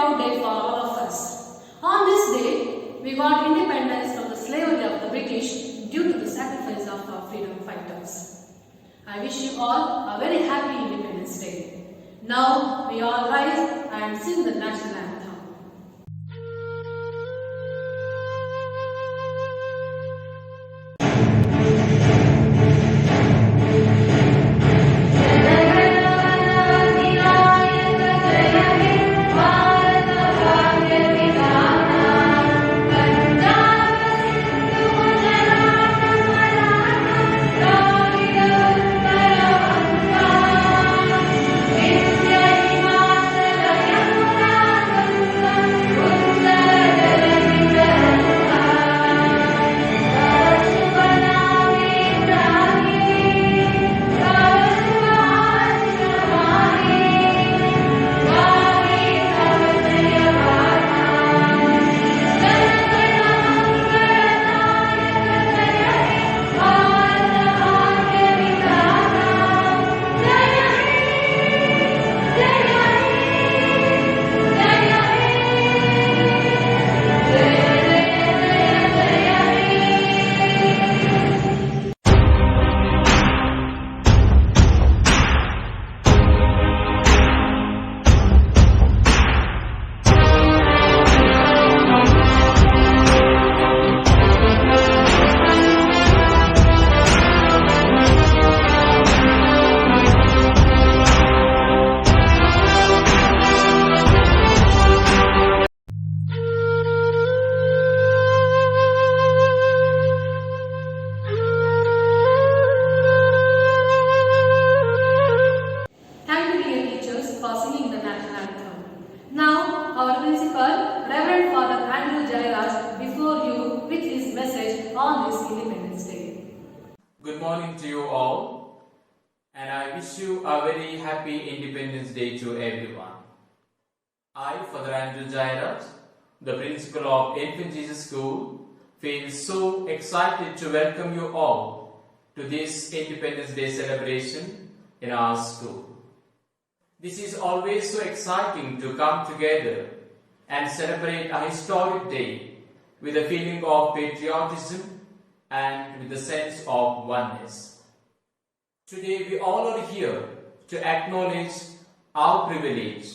proud day for all of us. On this day, we got independence from the slavery of the British due to the sacrifice of our freedom fighters. I wish you all a very happy Independence Day. Now, we all rise and sing the national anthem. Our principal, Reverend Father Andrew Jairaj, before you with his message on this Independence Day. Good morning to you all, and I wish you a very happy Independence Day to everyone. I, Father Andrew Jairaj, the principal of Infant Jesus School, feel so excited to welcome you all to this Independence Day celebration in our school. This is always so exciting to come together and celebrate a historic day with a feeling of patriotism and with a sense of oneness. Today we all are here to acknowledge our privilege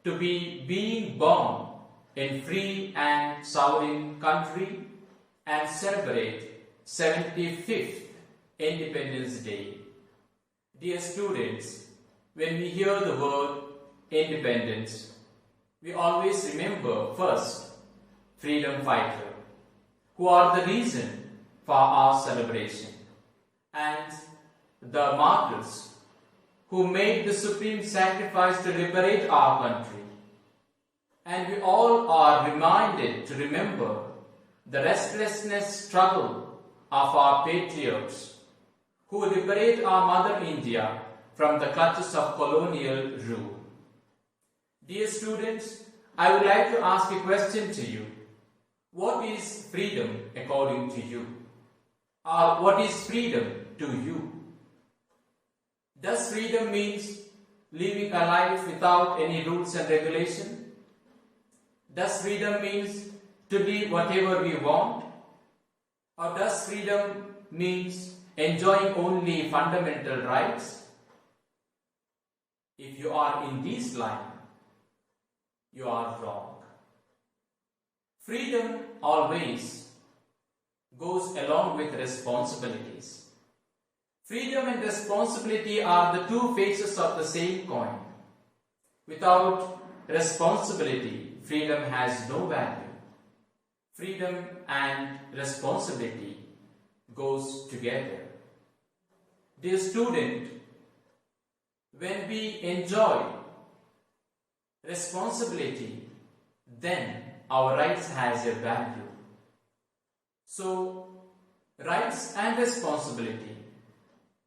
to be being born in free and sovereign country and celebrate 75th Independence Day. Dear students, when we hear the word independence, we always remember first freedom fighter, who are the reason for our celebration, and the martyrs who made the supreme sacrifice to liberate our country. And we all are reminded to remember the restlessness struggle of our patriots who liberate our Mother India from the clutches of colonial rule. Dear students, I would like to ask a question to you. What is freedom according to you? Or what is freedom to you? Does freedom mean living a life without any rules and regulation? Does freedom mean to be whatever we want? Or does freedom mean enjoying only fundamental rights? If you are in this line, you are wrong. Freedom always goes along with responsibilities. Freedom and responsibility are the two faces of the same coin. Without responsibility, freedom has no value. Freedom and responsibility goes together. Dear student, when we enjoy responsibility, then our rights has a value. So, rights and responsibility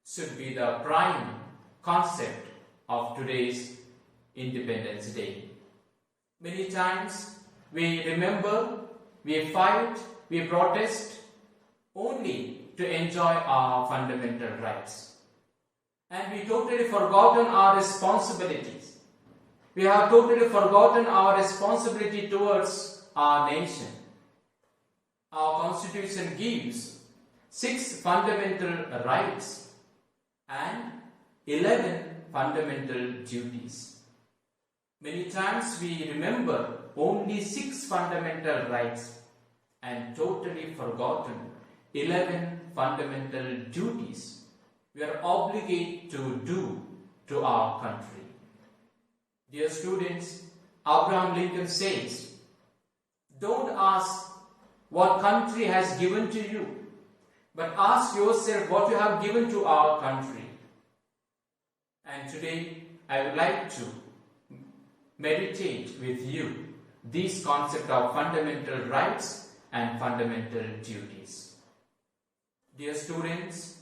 should be the prime concept of today's Independence Day. Many times we remember, we fight, we protest only to enjoy our fundamental rights. And we totally forgotten our responsibilities. We have totally forgotten our responsibility towards our nation. Our constitution gives 6 fundamental rights and 11 fundamental duties. Many times we remember only 6 fundamental rights and totally forgotten 11 fundamental duties we are obligated to do to our country. Dear students, Abraham Lincoln says, don't ask what country has given to you, but ask yourself what you have given to our country. And today I would like to meditate with you this concept of fundamental rights and fundamental duties. Dear students,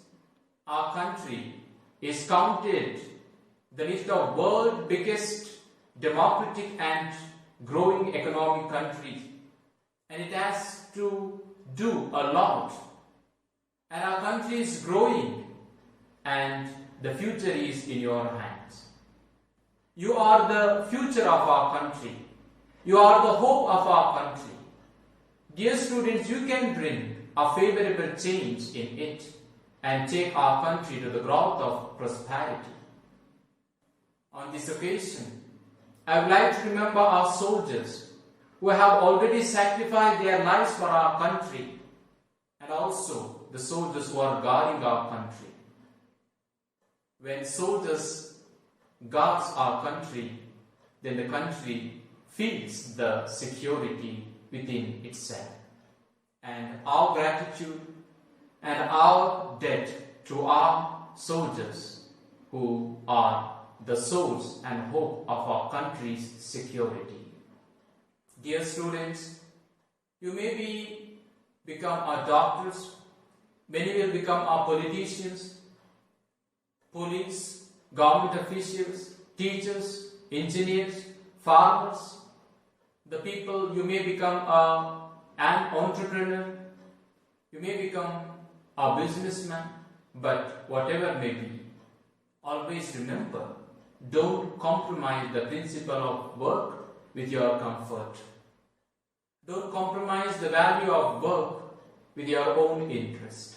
our country is counted the list of world's biggest democratic and growing economic country, and it has to do a lot. And our country is growing, and the future is in your hands. You are the future of our country. You are the hope of our country. Dear students, you can bring a favorable change in it and take our country to the growth of prosperity. On this occasion, I would like to remember our soldiers who have already sacrificed their lives for our country, and also the soldiers who are guarding our country. When soldiers guard our country, then the country feels the security within itself. And our gratitude and our debt to our soldiers who are the source and hope of our country's security. Dear students, you may become our doctors, many will become our politicians, police, government officials, teachers, engineers, farmers. The people, you may become an entrepreneur, you may become a businessman, but whatever may be, always remember, don't compromise the principle of work with your comfort. Don't compromise the value of work with your own interest,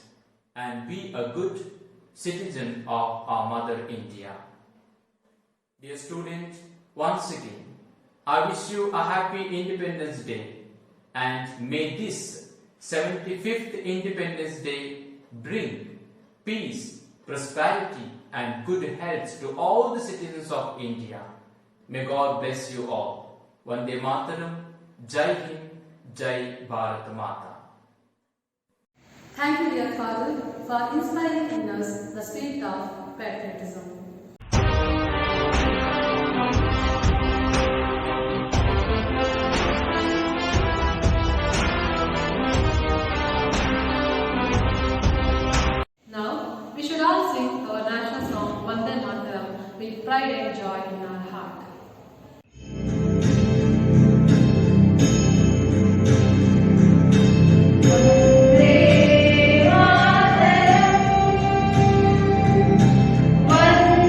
and be a good citizen of our Mother India. Dear student, once again, I wish you a happy Independence Day, and may this 75th Independence Day bring peace, prosperity and good health to all the citizens of India. May God bless you all. Vande Mataram, Jai Hind, Jai Bharat Mata. Thank you, dear Father, for inspiring in us the spirit of patriotism. Now, we should all sing our national song Vande Mataram with pride and joy in our heart. One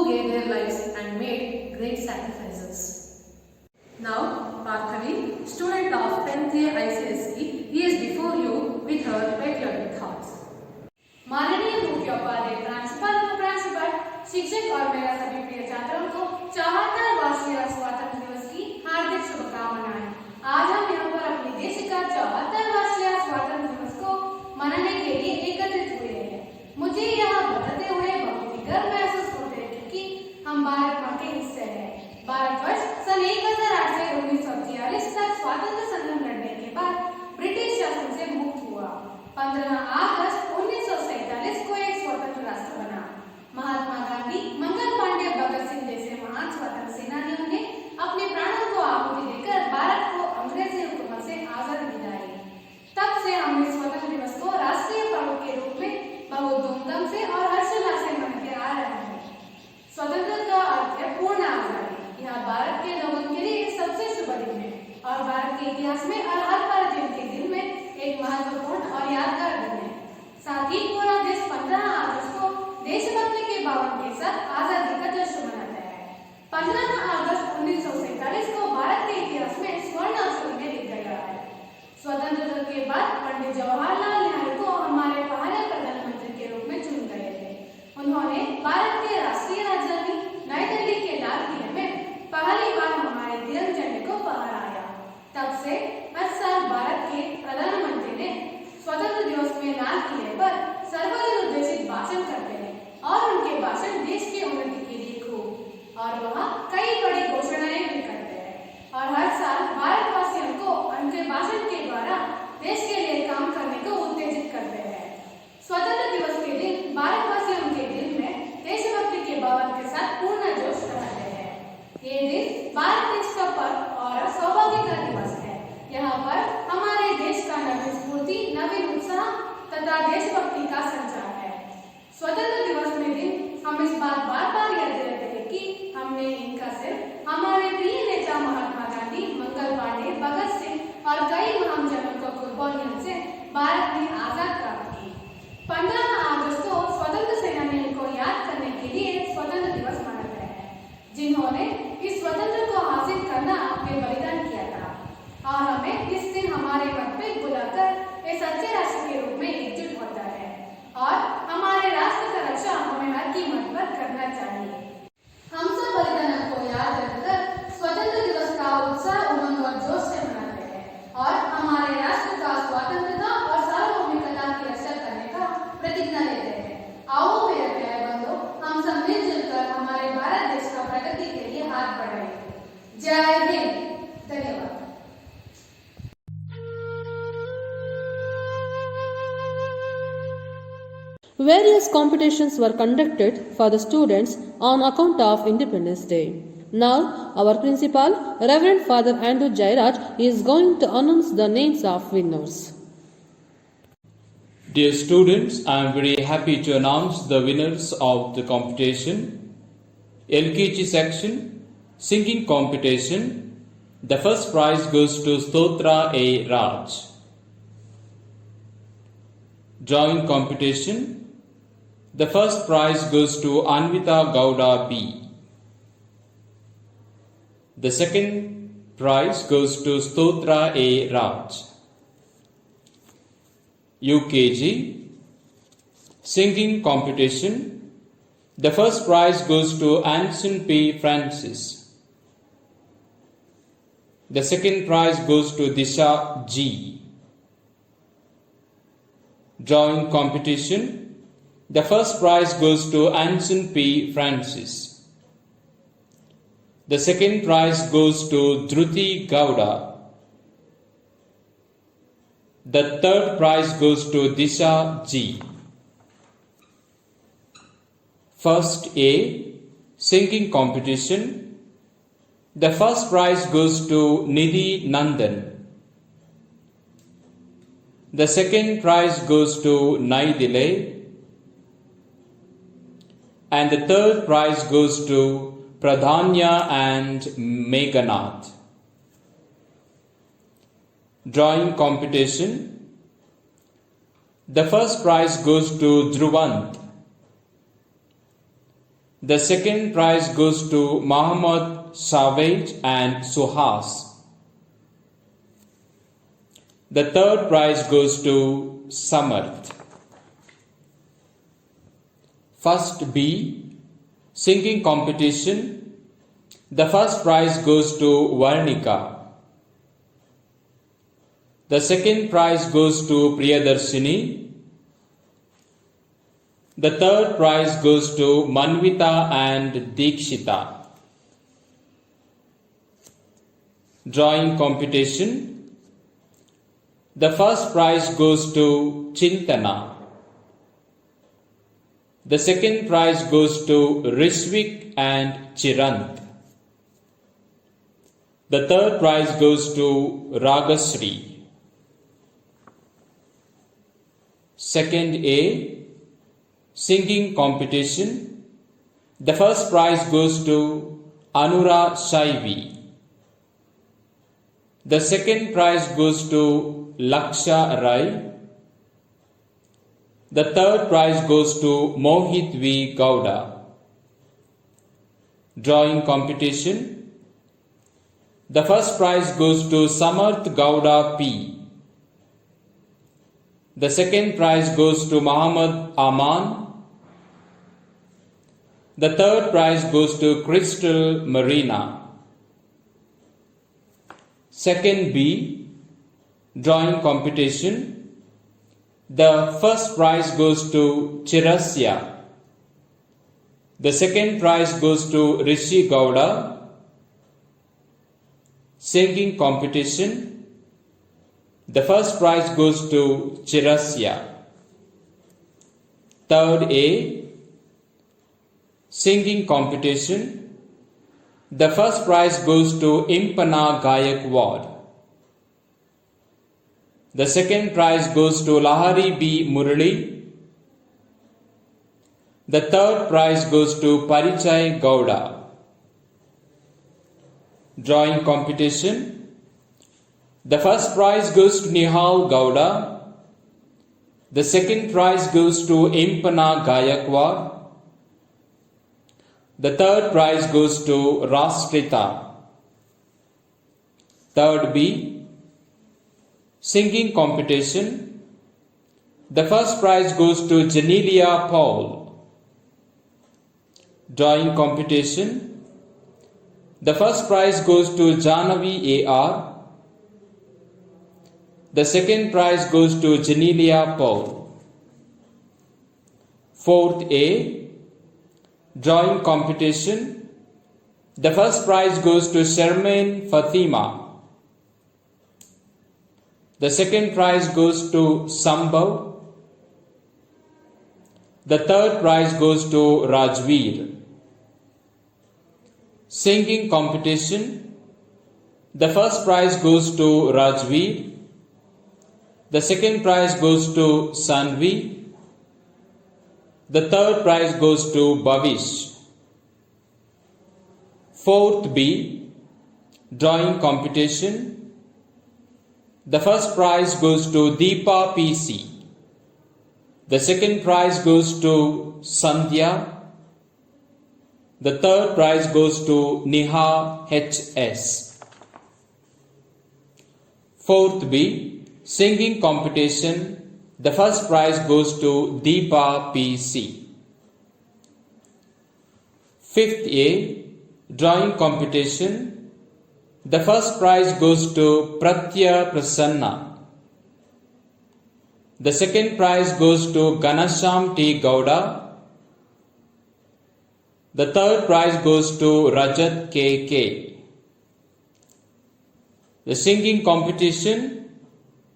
gave their lives and made great sacrifices. Now, Parthavi, student of 10th year ICSE, he is before you with her patriotic thoughts. माननीय मुख्योपाध्याय प्रांशुपाल व प्रांशुपाल, शिक्षक और मेरा सभी प्रिय छात्रों को 74 वर्षीय स्वतंत्रता दिवस की हार्दिक शुभकामनाएं। आज हम यहाँ पर अपने देश का 74 वर्षीय स्वतंत्रता दिवस को मनाने के लिए एकत्रित हुए हैं। मुझे यह बताते हुए बहुत ही गर्व महसूस होता है क्योंकि हम भारत माँ के हिस्से हैं। भारतवर्ष सन 1008 से 1946 तक स्वातंत्र्य संग्राम लड़ने के बाद ब्रिटिश शासन से मुक्त हुआ। 15 अगस्त 1947 को एक स्वतंत्र राष्ट्र बना। महात्मा गांधी, मंगल पांडे, भगत सिंह जैसे महान स्वतंत्र सेनानियों ने अपने प्राणों को आहुति देकर भारत को अंग्रेजी हुकूमत से आजादी दिलाई। तब से हम इस स्वतंत्रता दिवस को राष्ट्रीय पर्व के रूप में बहुत धूमधाम से और हर्षोल्लास से मनाते आ रहे हैं। स्वतंत्रता का अर्थ है पूर्ण आजादी। यह भारत के लोगों के लिए एक सबसे शुभ दिन है और भारत के इतिहास में और हर भारतीय के दिन में एक महत्वपूर्ण और यादगार दिन है। साथ ही पूरा देश 15 अगस्त को देशभक्ति के भावना के साथ आजादी का जश्न मनाता है। 15 अगस्त 1947 को भारत के इतिहास में स्वर्ण अक्षरों में लिख गया है। स्वतंत्रता के बाद पंडित जवाहरलाल नेहरू को हमारे पहले प्रधानमंत्री के रूप में चुन गए थे। उन्होंने भारत के राष्ट्रीय राजधानी नई दिल्ली के लाल किले में पहली बार हमारे तिरंगे झंडे को फहराया। तब से हर साल भारत के प्रधानमंत्री ने स्वतंत्रता दिवस में लाल किले पर सर्वजन उद्देशित भाषण करते हैं और उनके भाषण देश की उन्नति के लिए खूब और वह कई बड़ी घोषणाएं भी करते हैं और हर साल भारतवासियों को उनके भाषण के द्वारा देश के लिए काम करने को उत्तेजित करते हैं। स्वतंत्रता दिवस के दिन भारतवासियों के दिल में देशभक्ति के भावना के साथ पूर्ण जोश रहते हैं। ये दिन भारत देश का पर्व और सौभाग्य का दिवस है। यहाँ पर हमारे देश का नवीन स्फूर्ति, नवीन उत्साह तथा देशभक्ति का संचार है। स्वतंत्रता दिवस में दिन हम इस बात बार बार याद दिलाते हैं कि हमने इनका सिर्फ हमारे प्रिय नेता महात्मा गांधी, मंगल पांडे, भगत सिंह और कई महान जनों को कुर्बानियों से भारत ने आजाद प्राप्त की। 15 अगस्त को स्वतंत्र सेनानियों को याद करने के लिए स्वतंत्रता दिवस मनाते हैं, जिन्होंने इस स्वतंत्रता को हासिल करना अपने बलिदान किया था और हमें इस दिन हमारे मत पे बुलाकर एक सच्चे राष्ट्र के रूप में एकजुट होता है और हमारे राष्ट्र का रक्षा हमें हर कीमत पर करना चाहिए। हम सब बलिदानों को याद रखकर स्वतंत्रता दिवस का उत्साह, उमंग और जोश से मनाते हैं और हमारे राष्ट्र का स्वतंत्रता और सार्वभौमिकता की रक्षा करने का प्रतिज्ञा लेते हैं। आओ मेरे प्यारे बंधुओं, हम सब मिलजुल कर हमारे भारत देश का प्रगति के लिए हाथ बढ़ाएं। जय हिंद। धन्यवाद। Various competitions were conducted for the students on account of Independence Day. Now, our principal, Reverend Father Andrew Jairaj, is going to announce the names of winners. Dear students, I am very happy to announce the winners of the competition. LKG section, singing competition. The first prize goes to Stotra A. Raj. Drawing competition. The first prize goes to Anvita Gowda B. The second prize goes to Stotra A. Raj. UKG Singing competition. The first prize goes to Anson P. Francis. The second prize goes to Disha G. Drawing competition. The first prize goes to Anson P. Francis. The second prize goes to Dhruti Gowda. The third prize goes to Disha G. First A. Singing competition. The first prize goes to Nidhi Nandan. The second prize goes to Naidile. And the third prize goes to Pradhanya and Meghanath. Drawing competition. The first prize goes to Dhruvant. The second prize goes to Mohammad Savage and Suhas. The third prize goes to Samarth. First B, singing competition. The first prize goes to Varnika. The second prize goes to Priyadarshini. The third prize goes to Manvita and Dikshita. Drawing competition. The first prize goes to Chintana. The second prize goes to Rishvik and Chirant. The third prize goes to Ragasri. Second A, singing competition. The first prize goes to Anura Shaivi. The second prize goes to Laksha Rai. The third prize goes to Mohit V. Gowda. Drawing competition. The first prize goes to Samarth Gowda P. The second prize goes to Muhammad Aman. The third prize goes to Crystal Marina. Second B, drawing competition. The first prize goes to Chirasya. The second prize goes to Rishi Gowda. Singing competition. The first prize goes to Chirasya. Third A, singing competition. The first prize goes to Impana Gayakwad. The second prize goes to Lahari B. Murali. The third prize goes to Parichay Gowda. Drawing competition. The first prize goes to Nihal Gowda. The second prize goes to Impana Gayakwad. The third prize goes to Raskrita. Third B, singing competition. The first prize goes to Janelia Paul. Drawing competition. The first prize goes to Janavi A.R. The second prize goes to Janelia Paul. Fourth A, drawing competition. The first prize goes to Shermaine Fatima. The second prize goes to Sambhav. The third prize goes to Rajveer. Singing competition. The first prize goes to Rajveer. The second prize goes to Sanvi. The third prize goes to Bhavish. Fourth B, drawing competition. The first prize goes to Deepa PC. The second prize goes to Sandhya. The third prize goes to Niha HS. Fourth B, singing competition. The first prize goes to Deepa PC. Fifth A, drawing competition. The first prize goes to Pratya Prasanna. The second prize goes to Ganasham T. Gowda. The third prize goes to Rajat K.K. The singing competition.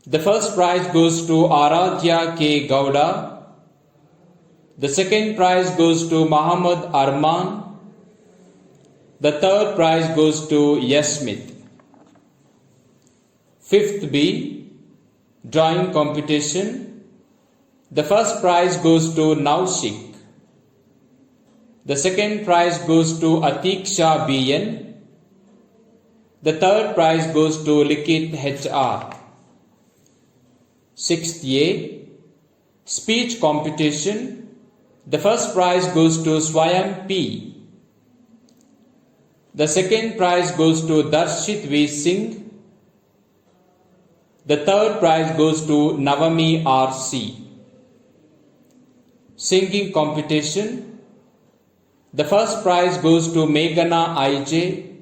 The first prize goes to Aradhya K. Gowda. The second prize goes to Muhammad Arman. The third prize goes to Yasmith. Fifth B, drawing competition. The first prize goes to Naushik. The second prize goes to Atiksha BN. The third prize goes to Likit HR. Sixth A, speech competition. The first prize goes to Swayam P. The second prize goes to Darshit V. Singh. The third prize goes to Navami R.C. Singing competition. The first prize goes to Meghana I.J.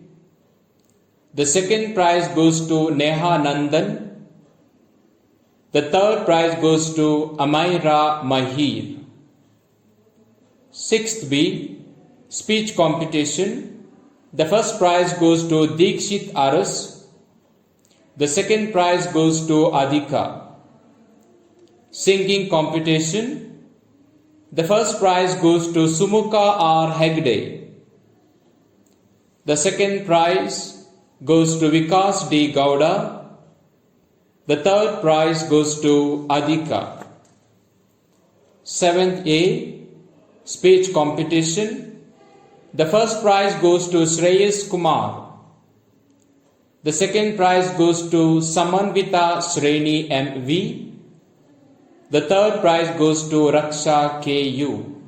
The second prize goes to Neha Nandan. The third prize goes to Amaira Mahir. 6th B. Speech competition. The first prize goes to Dikshit Aras. The second prize goes to Adhika. Singing competition. The first prize goes to Sumukha R. Hegde. The second prize goes to Vikas D. Gowda. The third prize goes to Adhika. 7th A. Speech competition. The first prize goes to Shreyas Kumar. The second prize goes to Samanvita Sreni M.V. The third prize goes to Raksha K.U.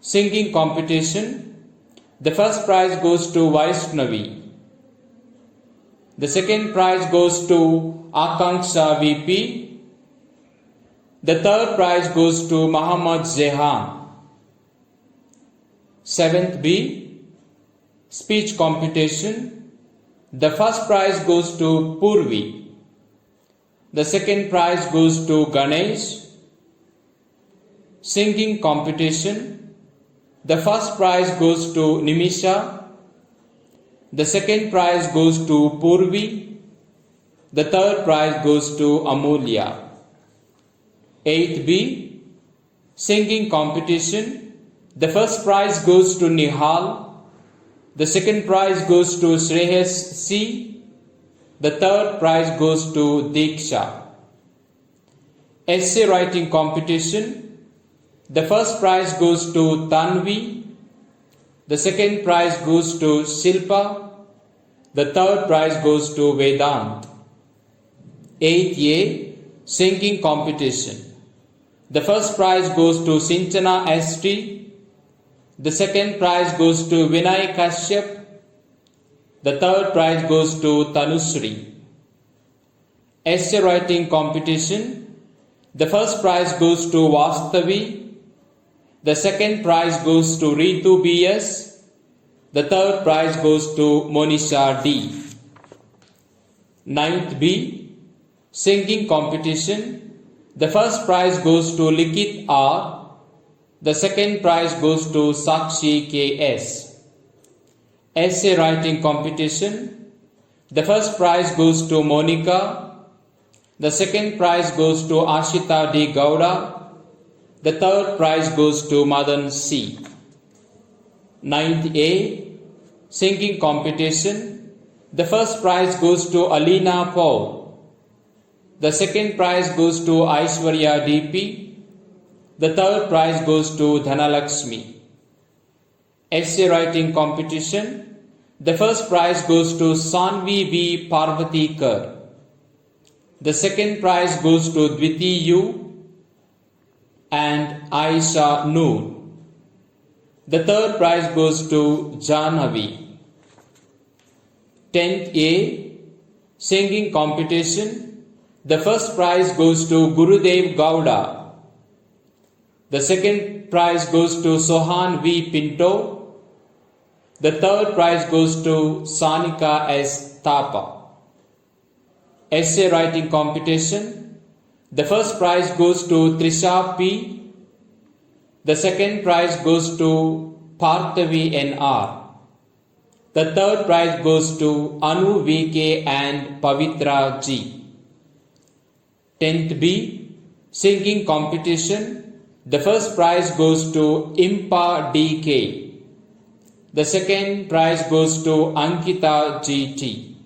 Singing competition. The first prize goes to Vaishnavi. The second prize goes to Akanksha V.P. The third prize goes to Muhammad Zehan. 7th B. Speech competition. The first prize goes to Purvi. The second prize goes to Ganesh. Singing competition. The first prize goes to Nimisha. The second prize goes to Purvi. The third prize goes to Amulya. 8th B. Singing competition. The first prize goes to Nihal. The second prize goes to Shreyas C. The third prize goes to Diksha. Essay writing competition. The first prize goes to Tanvi. The second prize goes to Shilpa. The third prize goes to Vedant. 8th A. Singing competition. The first prize goes to Sinchana S.T. The second prize goes to Vinay Kashyap. The third prize goes to Tanusri. Essay writing competition. The first prize goes to Vastavi. The second prize goes to Ritu B.S. The third prize goes to Monisha D. 9th B. Singing competition. The first prize goes to Likit R. The second prize goes to Sakshi K.S. Essay writing competition. The first prize goes to Monica. The second prize goes to Ashita D. Gowda. The third prize goes to Madan C. 9th A. Singing competition. The first prize goes to Alina Paul. The second prize goes to Aishwarya D.P. The third prize goes to Dhanalakshmi. Essay writing competition. The first prize goes to Sanvi V. Parvatikar. The second prize goes to Dviti U. and Aisha Noor. The third prize goes to Jahnavi. 10th A. Singing competition. The first prize goes to Gurudev Gowda. The second prize goes to Sohan V. Pinto. The third prize goes to Sanika S. Thapa. Essay writing competition. The first prize goes to Trisha P. The second prize goes to Parthavi N.R. The third prize goes to Anu V.K. and Pavitra G. 10th B. Singing competition. The first prize goes to Impa D.K. The second prize goes to Ankita G.T.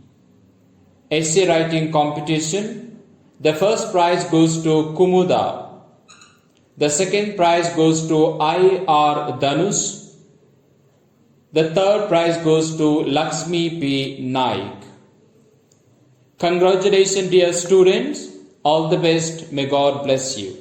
Essay writing competition. The first prize goes to Kumuda. The second prize goes to I.R. Dhanush. The third prize goes to Lakshmi P. Naik. Congratulations, dear students. All the best. May God bless you.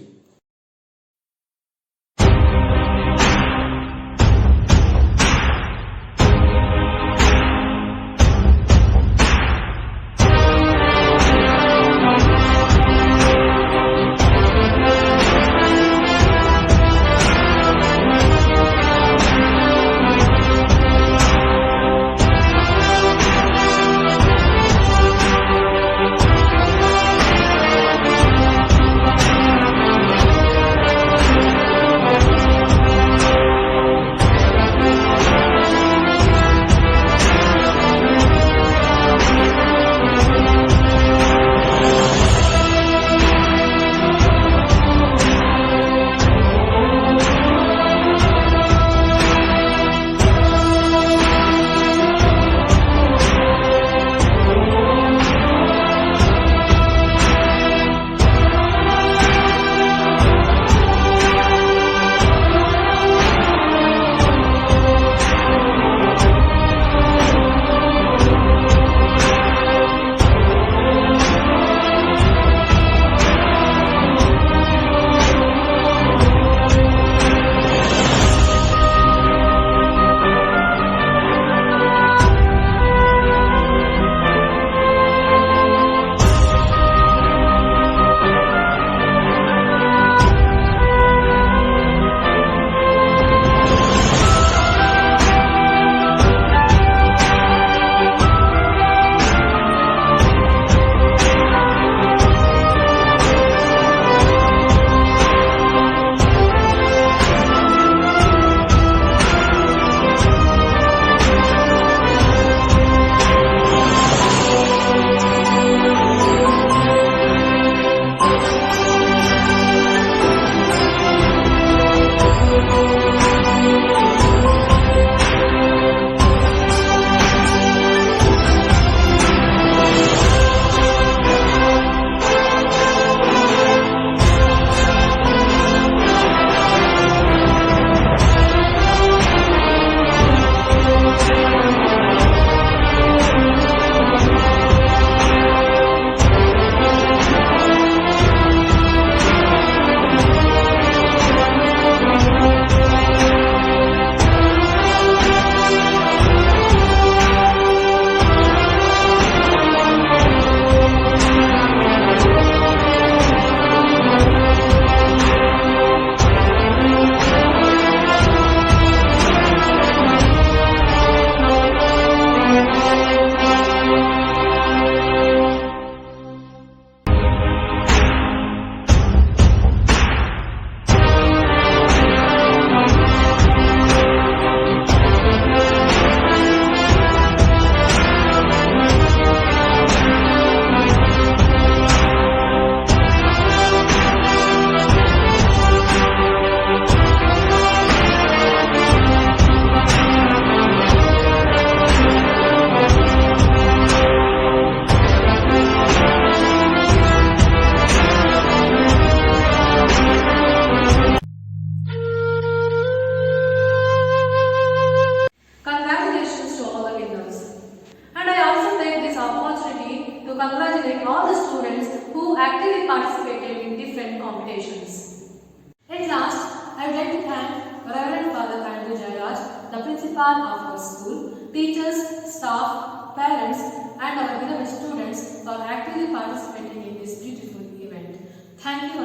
principal of our school, teachers, staff, parents and our beloved students for actively participating in this beautiful event. Thank you